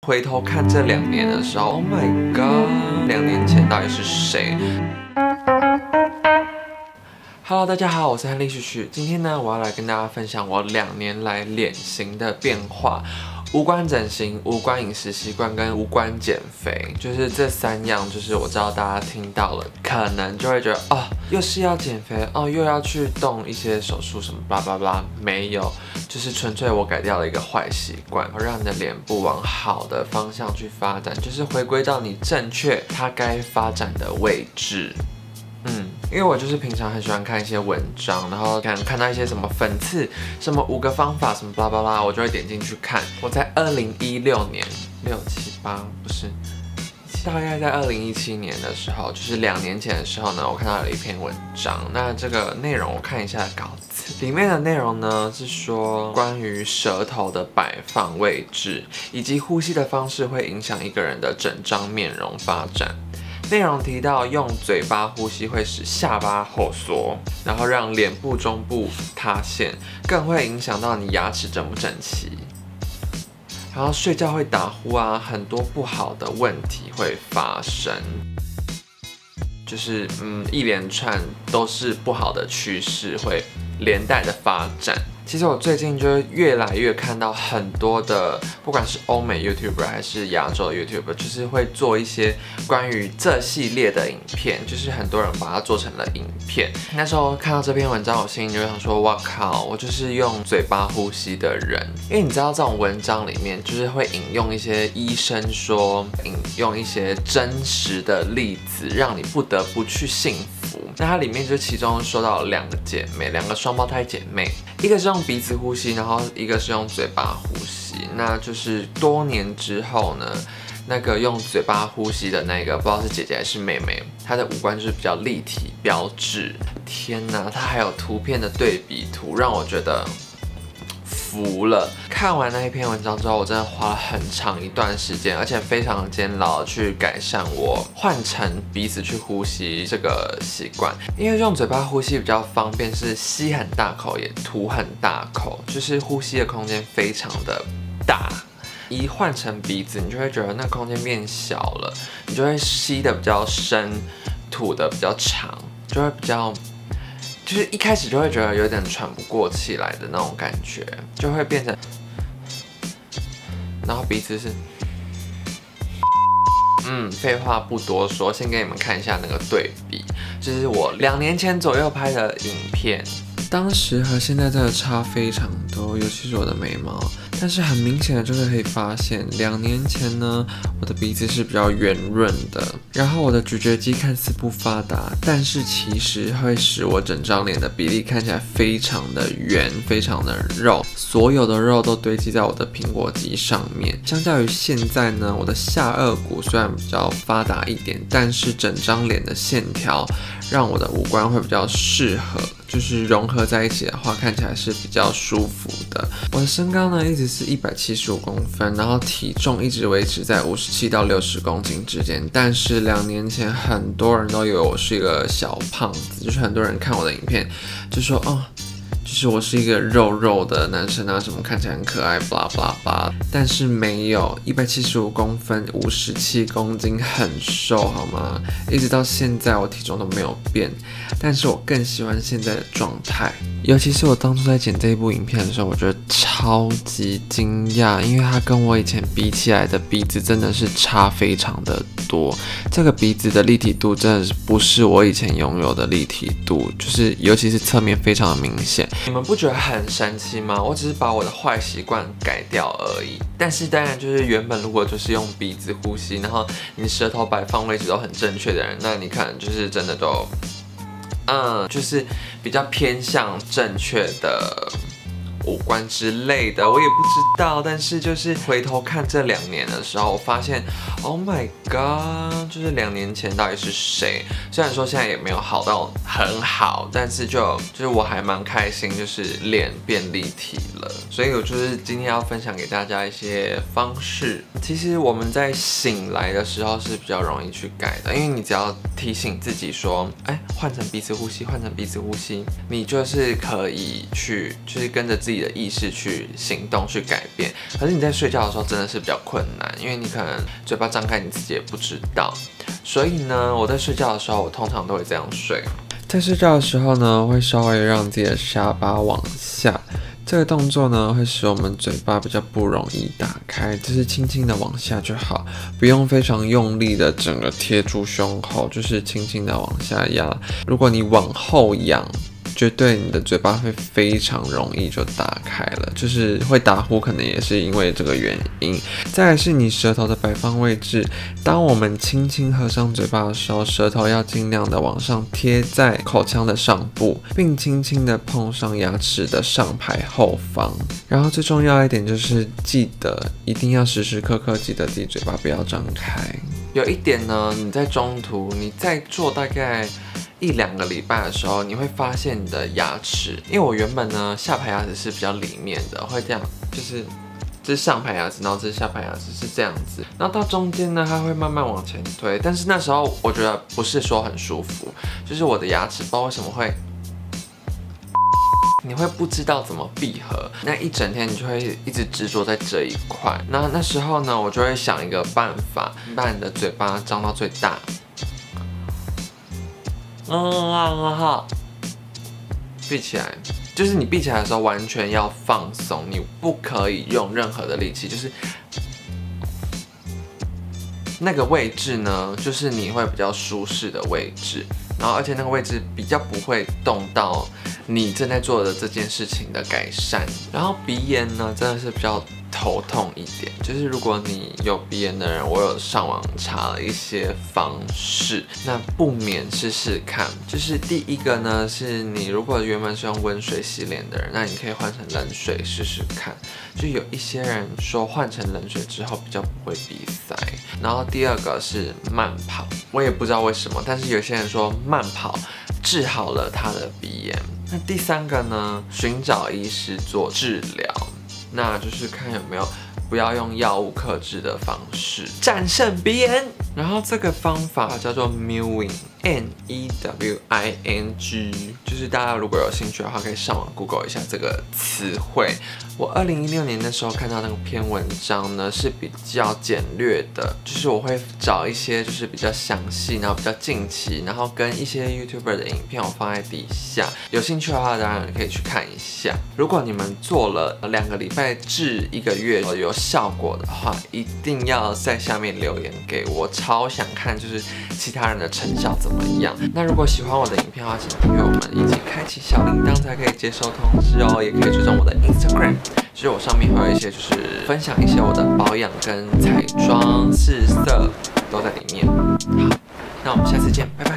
回头看这2年的时候 ，Oh my god，2年前到底是谁？Hello， 大家好，我是汉利旭旭。今天呢，我要来跟大家分享我2年来脸型的变化。无关整形、无关饮食习惯跟无关减肥，就是这3样，就是我知道大家听到了，可能就会觉得哦，又是要减肥哦，又要去动一些手术什么巴拉巴拉，没有，就是纯粹我改掉了一个坏习惯，让你的脸部往好的方向去发展，就是回归到你正确它该发展的位置。因为我就是平常很喜欢看一些文章，然后看到一些什么粉刺，什么5个方法，什么巴拉巴拉，我就会点进去看。我在2016年6、7、8不是，大概在2017年的时候，就是2年前的时候呢，我看到了一篇文章。那这个内容我看一下稿子，里面的内容呢是说关于舌头的摆放位置，以及呼吸的方式会影响一个人的整张面容发展。内容提到，用嘴巴呼吸会使下巴后缩，然后让脸部中部塌陷，更会影响到你牙齿整不整齐。然后睡觉会打呼啊，很多不好的问题会发生，就是一连串都是不好的趋势会连带的发展。其实我最近就越来越看到很多的，不管是欧美 YouTuber 还是亚洲 YouTuber， 就是会做一些关于这系列的影片，就是很多人把它做成了影片。那时候看到这篇文章，我心里就想说，哇靠，我就是用嘴巴呼吸的人。因为你知道这种文章里面就是会引用一些医生说，引用一些真实的例子，让你不得不去信服。那它里面就其中说到了2个姐妹，2个双胞胎姐妹，一个是用鼻子呼吸，然后一个是用嘴巴呼吸。那就是多年之后呢，那个用嘴巴呼吸的那个，不知道是姐姐还是妹妹，她的五官就是比较立体标致。天哪，她还有图片的对比图，让我觉得服了。看完那一篇文章之后，我真的花了很长一段时间，而且非常煎熬去改善我换成鼻子去呼吸这个习惯。因为用嘴巴呼吸比较方便，是吸很大口也吐很大口，就是呼吸的空间非常的大。一换成鼻子，你就会觉得那空间变小了，你就会吸的比较深，吐的比较长，就会比较。就是一开始就会觉得有点喘不过气来的那种感觉，就会变成，然后鼻子是，废话不多说，先给你们看一下那个对比，就是我2年前左右拍的影片，当时和现在真的差非常多，尤其是我的眉毛。但是很明显的就是可以发现，2年前呢，我的鼻子是比较圆润的，然后我的咀嚼肌看似不发达，但是其实会使我整张脸的比例看起来非常的圆，非常的肉，所有的肉都堆积在我的苹果肌上面。相较于现在呢，我的下颚骨虽然比较发达一点，但是整张脸的线条让我的五官会比较适合，就是融合在一起的话，看起来是比较舒服的。我的身高呢一直是175公分，然后体重一直维持在57到60公斤之间。但是2年前很多人都以为我是一个小胖子，就是很多人看我的影片就说哦，就是我是一个肉肉的男生啊，什么看起来很可爱，巴拉巴拉巴拉。但是没有，175公分，57公斤，很瘦好吗？一直到现在我体重都没有变，但是我更喜欢现在的状态。尤其是我当初在剪这一部影片的时候，我觉得超级惊讶，因为它跟我以前比起来的鼻子真的是差非常的多。这个鼻子的立体度真的是不是我以前拥有的立体度，就是尤其是侧面非常的明显。你们不觉得很神奇吗？我只是把我的坏习惯改掉而已。但是当然就是原本如果就是用鼻子呼吸，然后你舌头摆放位置都很正确的人，那你可能就是真的都就是比较偏向正确的五官之类的，我也不知道。但是就是回头看这2年的时候，我发现 ，Oh my god， 就是2年前到底是谁？虽然说现在也没有好到很好，但是就是我还蛮开心，就是脸变立体了。所以我就是今天要分享给大家一些方式。其实我们在醒来的时候是比较容易去改的，因为你只要提醒自己说，换成鼻子呼吸，换成鼻子呼吸，你就是可以去，就是跟着自己己的意识去行动去改变。可是你在睡觉的时候真的是比较困难，因为你可能嘴巴张开你自己也不知道。所以呢，我在睡觉的时候，我通常都会这样睡。在睡觉的时候呢，会稍微让自己的下巴往下。这个动作呢，会使我们嘴巴比较不容易打开，就是轻轻的往下就好，不用非常用力的整个贴住胸口，就是轻轻的往下压。如果你往后仰，绝对你的嘴巴会非常容易就打开了，就是会打呼，可能也是因为这个原因。再来是你舌头的摆放位置，当我们轻轻合上嘴巴的时候，舌头要尽量的往上贴在口腔的上部，并轻轻的碰上牙齿的上排后方。然后最重要一点就是记得一定要时时刻刻记得自己嘴巴不要张开。有一点呢，你在中途你在做大概1-2个礼拜的时候，你会发现你的牙齿，因为我原本呢下排牙齿是比较里面的，会这样，就是这是上排牙齿，然后这是下排牙齿是这样子，然后到中间呢它会慢慢往前推，但是那时候我觉得不是说很舒服，就是我的牙齿不知道为什么会。你会不知道怎么闭合，那一整天你就会一直执着在这一块。那时候呢，我就会想一个办法，把你的嘴巴张到最大。闭起来，就是你闭起来的时候完全要放松，你不可以用任何的力气，就是那个位置呢，就是你会比较舒适的位置，然后而且那个位置比较不会动到你正在做的这件事情的改善。然后鼻炎呢，真的是比较头痛一点，就是如果你有鼻炎的人，我有上网查了一些方式，那不免试试看。就是第一个呢，是你如果原本是用温水洗脸的人，那你可以换成冷水试试看。就有一些人说换成冷水之后比较不会鼻塞。然后第二个是慢跑，我也不知道为什么，但是有些人说慢跑治好了他的鼻炎。那第三个呢，寻找医师做治疗。那就是看有没有不要用药物克制的方式战胜鼻炎。然后这个方法叫做 Mewing， N-E-W-I-N-G， 就是大家如果有兴趣的话，可以上网 Google 一下这个词汇。我2016年的时候看到那个篇文章呢，是比较简略的，就是我会找一些就是比较详细，然后比较近期，然后跟一些 YouTuber 的影片我放在底下，有兴趣的话当然可以去看一下。如果你们做了2个礼拜至1个月有效果的话，一定要在下面留言给我，超想看就是其他人的成效怎么样。那如果喜欢我的影片的话，请订阅我们以及开启小铃铛才可以接收通知哦，也可以追踪我的 Instagram。就是我上面会有一些，就是分享一些我的保养跟彩妆试色都在里面。好，那我们下次见，拜拜。